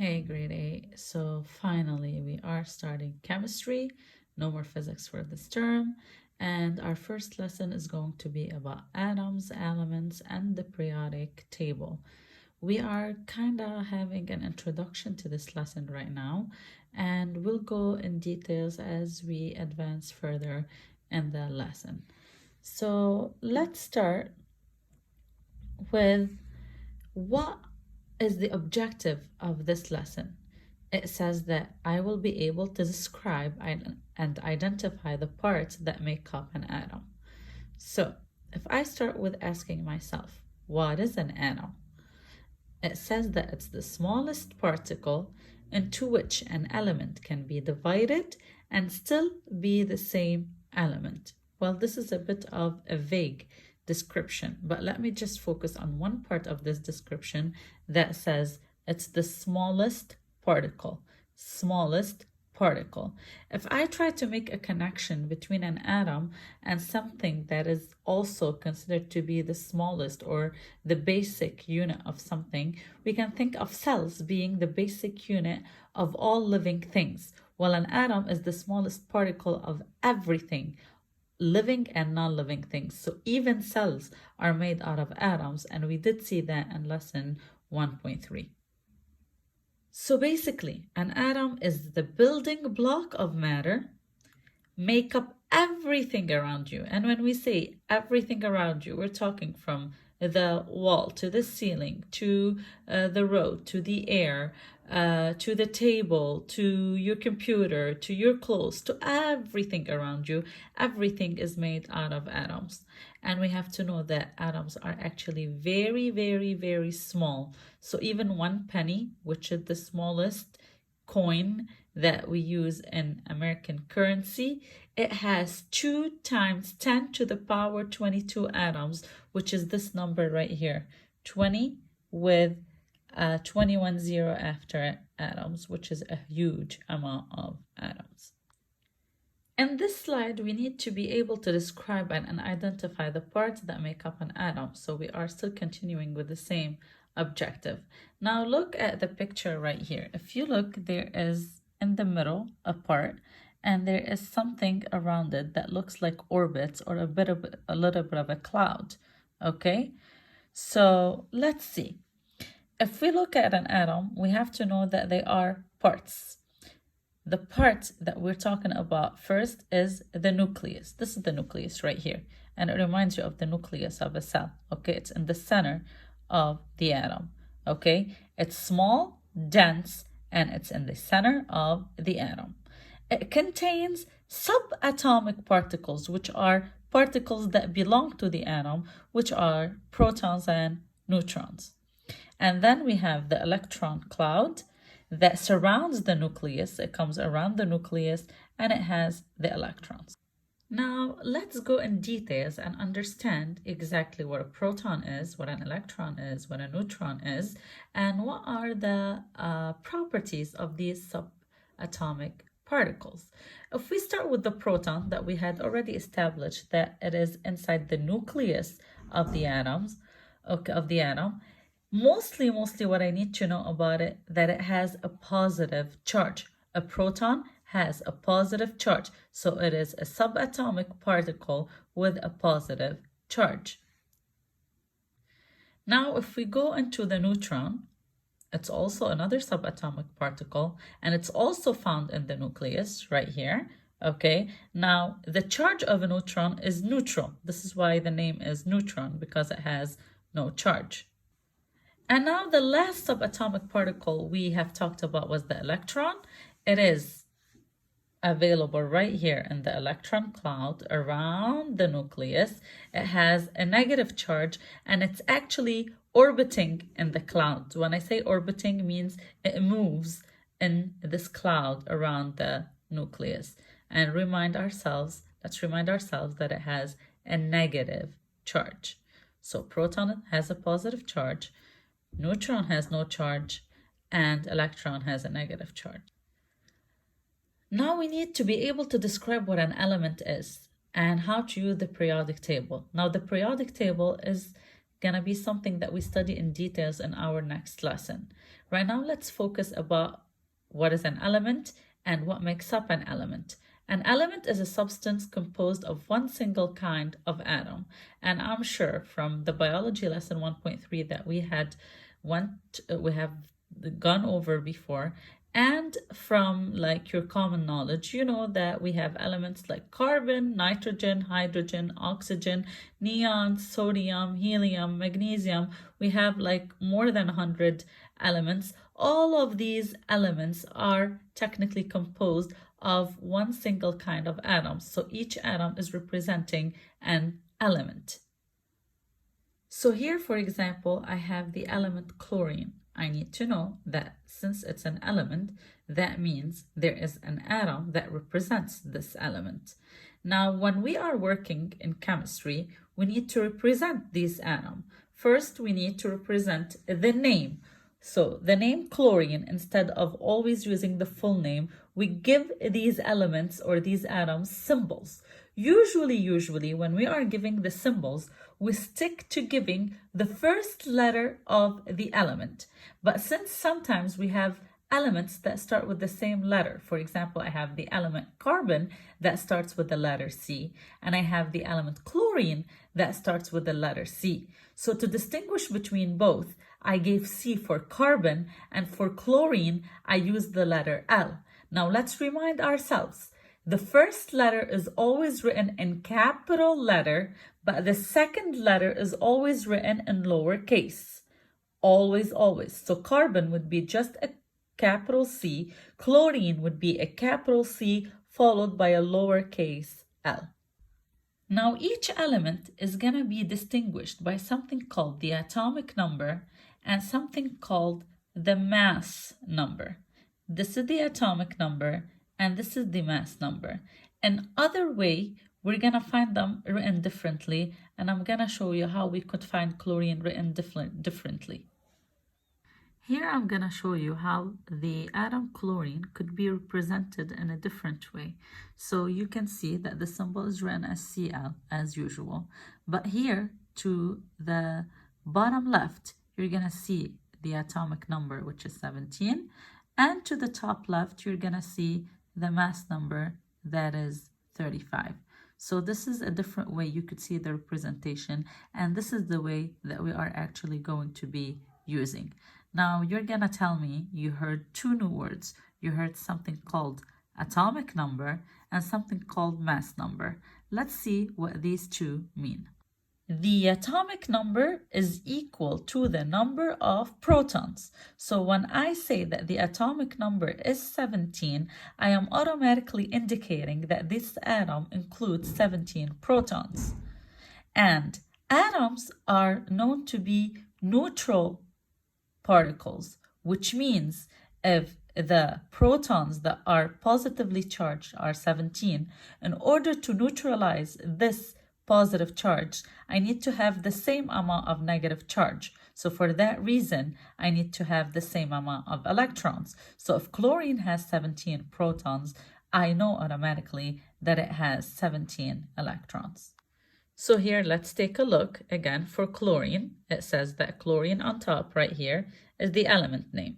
Hey, grade 8. So finally, we are starting chemistry. No more physics for this term. And our first lesson is going to be about atoms, elements, and the periodic table. We are kind of having an introduction to this lesson right now, and we'll go in details as we advance further in the lesson. So let's start with what is the objective of this lesson. It says that I will be able to describe and identify the parts that make up an atom. So if I start with asking myself, what is an atom? It says that it's the smallest particle into which an element can be divided and still be the same element. Well, this is a bit of a vague description, but let me just focus on one part of this description that says it's the smallest particle. Smallest particle. If I try to make a connection between an atom and something that is also considered to be the smallest or the basic unit of something, we can think of cells being the basic unit of all living things, while an atom is the smallest particle of everything, living and non-living things. So even cells are made out of atoms, and we did see that in lesson 1.3. So basically, an atom is the building block of matter, make up everything around you. And when we say everything around you, we're talking from the wall to the ceiling, to the road, to the air, to the table, to your computer, to your clothes, to everything around you. Everything is made out of atoms. And we have to know that atoms are actually very, very, very small. So even 1 penny, which is the smallest coin that we use in American currency, it has 2 times 10 to the power 22 atoms, which is this number right here, 20 with 21 zero after atoms, which is a huge amount of atoms. In this slide, we need to be able to describe and identify the parts that make up an atom. So we are still continuing with the same objective. Now look at the picture right here. If you look, there is in the middle a part, and there is something around it that looks like orbits or a little bit of a cloud. Okay, so let's see. If we look at an atom, we have to know that they are parts. The part that we're talking about first is the nucleus. This is the nucleus right here, and it reminds you of the nucleus of a cell. Okay, it's in the center of the atom. Okay, it's small, dense, and it's in the center of the atom. It contains subatomic particles, which are particles that belong to the atom, which are protons and neutrons. And then we have the electron cloud that surrounds the nucleus. It comes around the nucleus and it has the electrons. Now, let's go in details and understand exactly what a proton is, what an electron is, what a neutron is, and what are the properties of these subatomic particles. If we start with the proton that we had already established that it is inside the nucleus of the atoms, mostly what I need to know about it, that it has a positive charge. A proton has a positive charge, so it is a subatomic particle with a positive charge. Now, if we go into the neutron, it's also another subatomic particle, and it's also found in the nucleus right here. Okay, now the charge of a neutron is neutral. This is why the name is neutron, because it has no charge. And now the last subatomic particle we have talked about was the electron. It is available right here in the electron cloud around the nucleus. It has a negative charge, and it's actually orbiting in the cloud. When I say orbiting, means it moves in this cloud around the nucleus. And let's remind ourselves that it has a negative charge. So proton has a positive charge, neutron has no charge, and electron has a negative charge. Now we need to be able to describe what an element is and how to use the periodic table. Now the periodic table is going to be something that we study in details in our next lesson. Right now, let's focus about what is an element and what makes up an element. An element is a substance composed of one single kind of atom. And I'm sure from the biology lesson 1.3 that we have gone over before, and from like your common knowledge, you know that we have elements like carbon, nitrogen, hydrogen, oxygen, neon, sodium, helium, magnesium. We have like more than 100 elements. All of these elements are technically composed of one single kind of atom. So each atom is representing an element. So here, for example, I have the element chlorine. I need to know that since it's an element, that means there is an atom that represents this element. Now, when we are working in chemistry, we need to represent this atom. First, we need to represent the name. So the name chlorine, instead of always using the full name, we give these elements or these atoms symbols. Usually, when we are giving the symbols, we stick to giving the first letter of the element. But since sometimes we have elements that start with the same letter, for example, I have the element carbon that starts with the letter C, and I have the element chlorine that starts with the letter C. So to distinguish between both, I gave C for carbon, and for chlorine, I used the letter L. Now let's remind ourselves. The first letter is always written in capital letter, but the second letter is always written in lowercase. Always, always. So carbon would be just a capital C. Chlorine would be a capital C followed by a lowercase L. Now each element is going to be distinguished by something called the atomic number and something called the mass number. This is the atomic number and this is the mass number. Another way, we're going to find them written differently, and I'm going to show you how we could find chlorine written differently. Here I'm going to show you how the atom chlorine could be represented in a different way. So you can see that the symbol is written as Cl as usual, but here to the bottom left, you're going to see the atomic number, which is 17, and to the top left, you're going to see the mass number, that is 35. So this is a different way you could see the representation, and this is the way that we are actually going to be using. Now you're gonna tell me you heard two new words. You heard something called atomic number and something called mass number. Let's see what these two mean. The atomic number is equal to the number of protons. So when I say that the atomic number is 17, I am automatically indicating that this atom includes 17 protons. And atoms are known to be neutral particles, which means if the protons that are positively charged are 17, in order to neutralize this positive charge, I need to have the same amount of negative charge. So for that reason, I need to have the same amount of electrons. So if chlorine has 17 protons, I know automatically that it has 17 electrons. So here, let's take a look again for chlorine. It says that chlorine on top right here is the element name.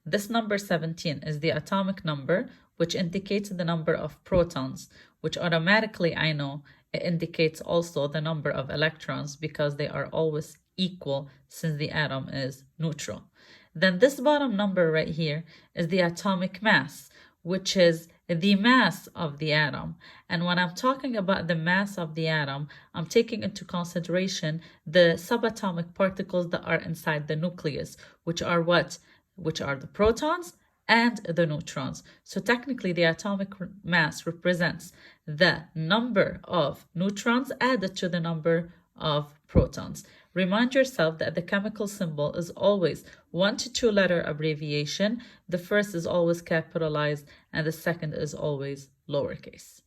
This number 17 is the atomic number, which indicates the number of protons, which automatically I know it indicates also the number of electrons because they are always equal since the atom is neutral. Then this bottom number right here is the atomic mass, which is the mass of the atom. And when I'm talking about the mass of the atom, I'm taking into consideration the subatomic particles that are inside the nucleus, which are what? Which are the protons and the neutrons. So technically the atomic mass represents the number of neutrons added to the number of protons. Remind yourself that the chemical symbol is always 1 to 2 letter abbreviation. The first is always capitalized and the second is always lowercase.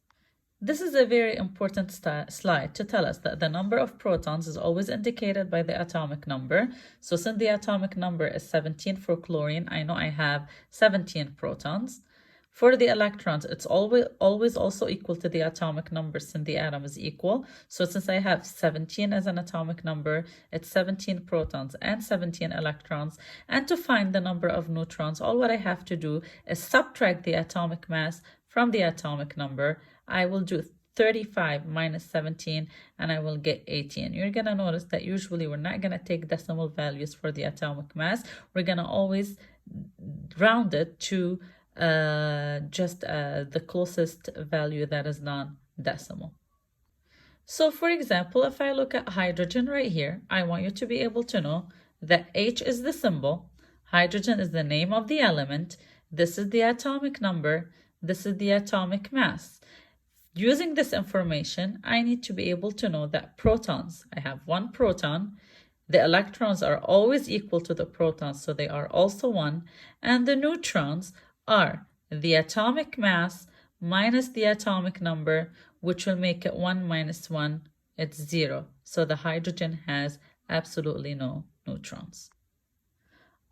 This is a very important slide to tell us that the number of protons is always indicated by the atomic number. So since the atomic number is 17 for chlorine, I know I have 17 protons. For the electrons, it's always also equal to the atomic number since the atom is equal. So since I have 17 as an atomic number, it's 17 protons and 17 electrons. And to find the number of neutrons, all what I have to do is subtract the atomic mass from the atomic number. I will do 35 minus 17 and I will get 18. You're going to notice that usually we're not going to take decimal values for the atomic mass. We're going to always round it to just the closest value that is non-decimal. So for example, if I look at hydrogen right here, I want you to be able to know that H is the symbol, hydrogen is the name of the element, this is the atomic number, this is the atomic mass. Using this information, I need to be able to know that protons, I have one proton, the electrons are always equal to the protons, so they are also 1, and the neutrons are the atomic mass minus the atomic number, which will make it 1 minus 1, it's 0. So the hydrogen has absolutely no neutrons.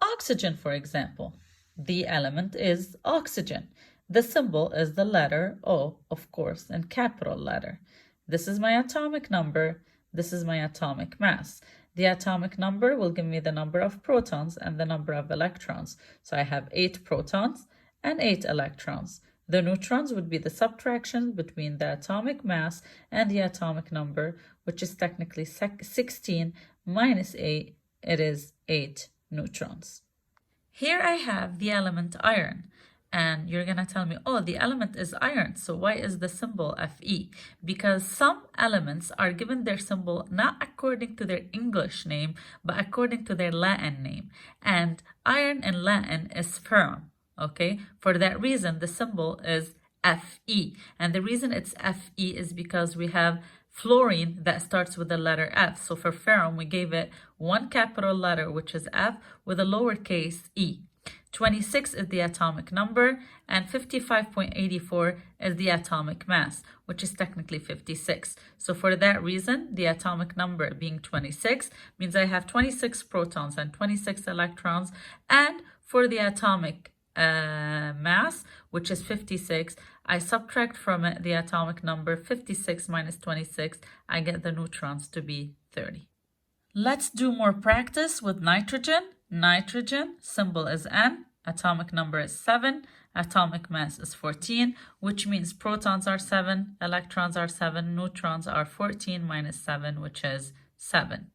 Oxygen, for example, the element is oxygen. The symbol is the letter O, of course, in capital letter. This is my atomic number, this is my atomic mass. The atomic number will give me the number of protons and the number of electrons. So I have 8 protons and 8 electrons. The neutrons would be the subtraction between the atomic mass and the atomic number, which is technically 16 minus 8. It is 8 neutrons. Here I have the element iron. And you're going to tell me, oh, the element is iron, so why is the symbol Fe? Because some elements are given their symbol not according to their English name, but according to their Latin name. And iron in Latin is ferrum, okay? For that reason, the symbol is Fe. And the reason it's Fe is because we have fluorine that starts with the letter F. So for ferrum, we gave it one capital letter, which is F, with a lowercase e. 26 is the atomic number, and 55.84 is the atomic mass, which is technically 56. So for that reason, the atomic number being 26 means I have 26 protons and 26 electrons. And for the atomic mass, which is 56, I subtract from it the atomic number 56 minus 26. I get the neutrons to be 30. Let's do more practice with nitrogen. Nitrogen, symbol is N, atomic number is 7, atomic mass is 14, which means protons are 7, electrons are 7, neutrons are 14 minus 7, which is 7.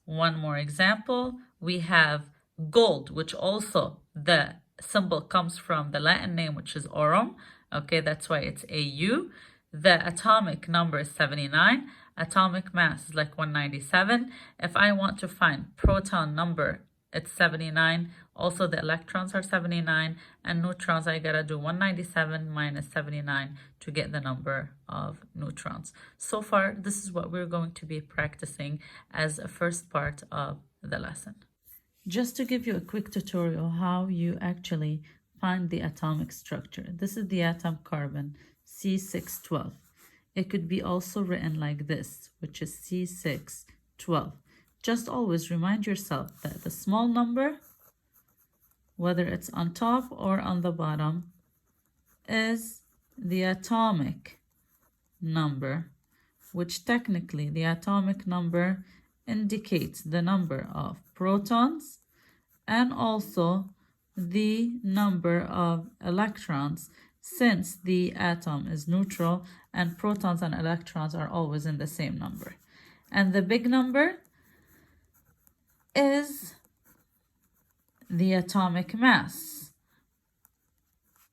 One more example, we have gold, which also the symbol comes from the Latin name, which is aurum. Okay, that's why it's Au. The atomic number is 79. Atomic mass is like 197. If I want to find proton number, it's 79. Also, the electrons are 79. And neutrons, I gotta do 197 minus 79 to get the number of neutrons. So far, this is what we're going to be practicing as a first part of the lesson. Just to give you a quick tutorial how you actually find the atomic structure. This is the atom carbon, C612. It could be also written like this, which is C612. Just always remind yourself that the small number, whether it's on top or on the bottom, is the atomic number, which technically the atomic number indicates the number of protons and also the number of electrons, since the atom is neutral and protons and electrons are always in the same number. And the big number is the atomic mass.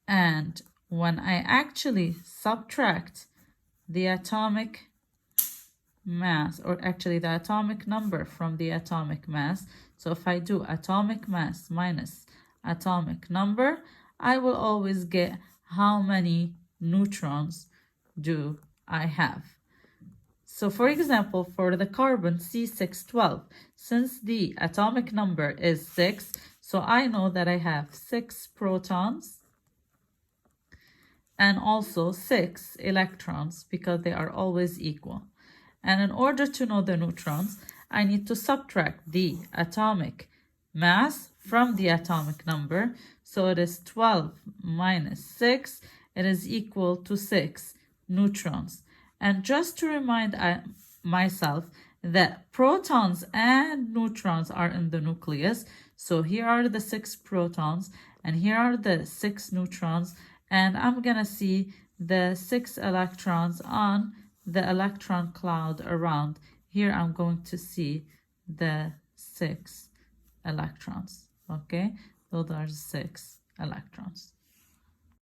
And when I actually subtract the atomic mass, or actually the atomic number from the atomic mass, so if I do atomic mass minus atomic number, I will always get how many neutrons do I have. So for example, for the carbon C612, since the atomic number is 6, so I know that I have 6 protons and also 6 electrons because they are always equal. And in order to know the neutrons, I need to subtract the atomic mass from the atomic number. So it is 12 minus 6. It is equal to 6 neutrons. And just to remind myself that protons and neutrons are in the nucleus. So here are the 6 protons and here are the 6 neutrons. And I'm going to see the 6 electrons on the electron cloud around. Here I'm going to see the 6 electrons. Okay, those are 6 electrons.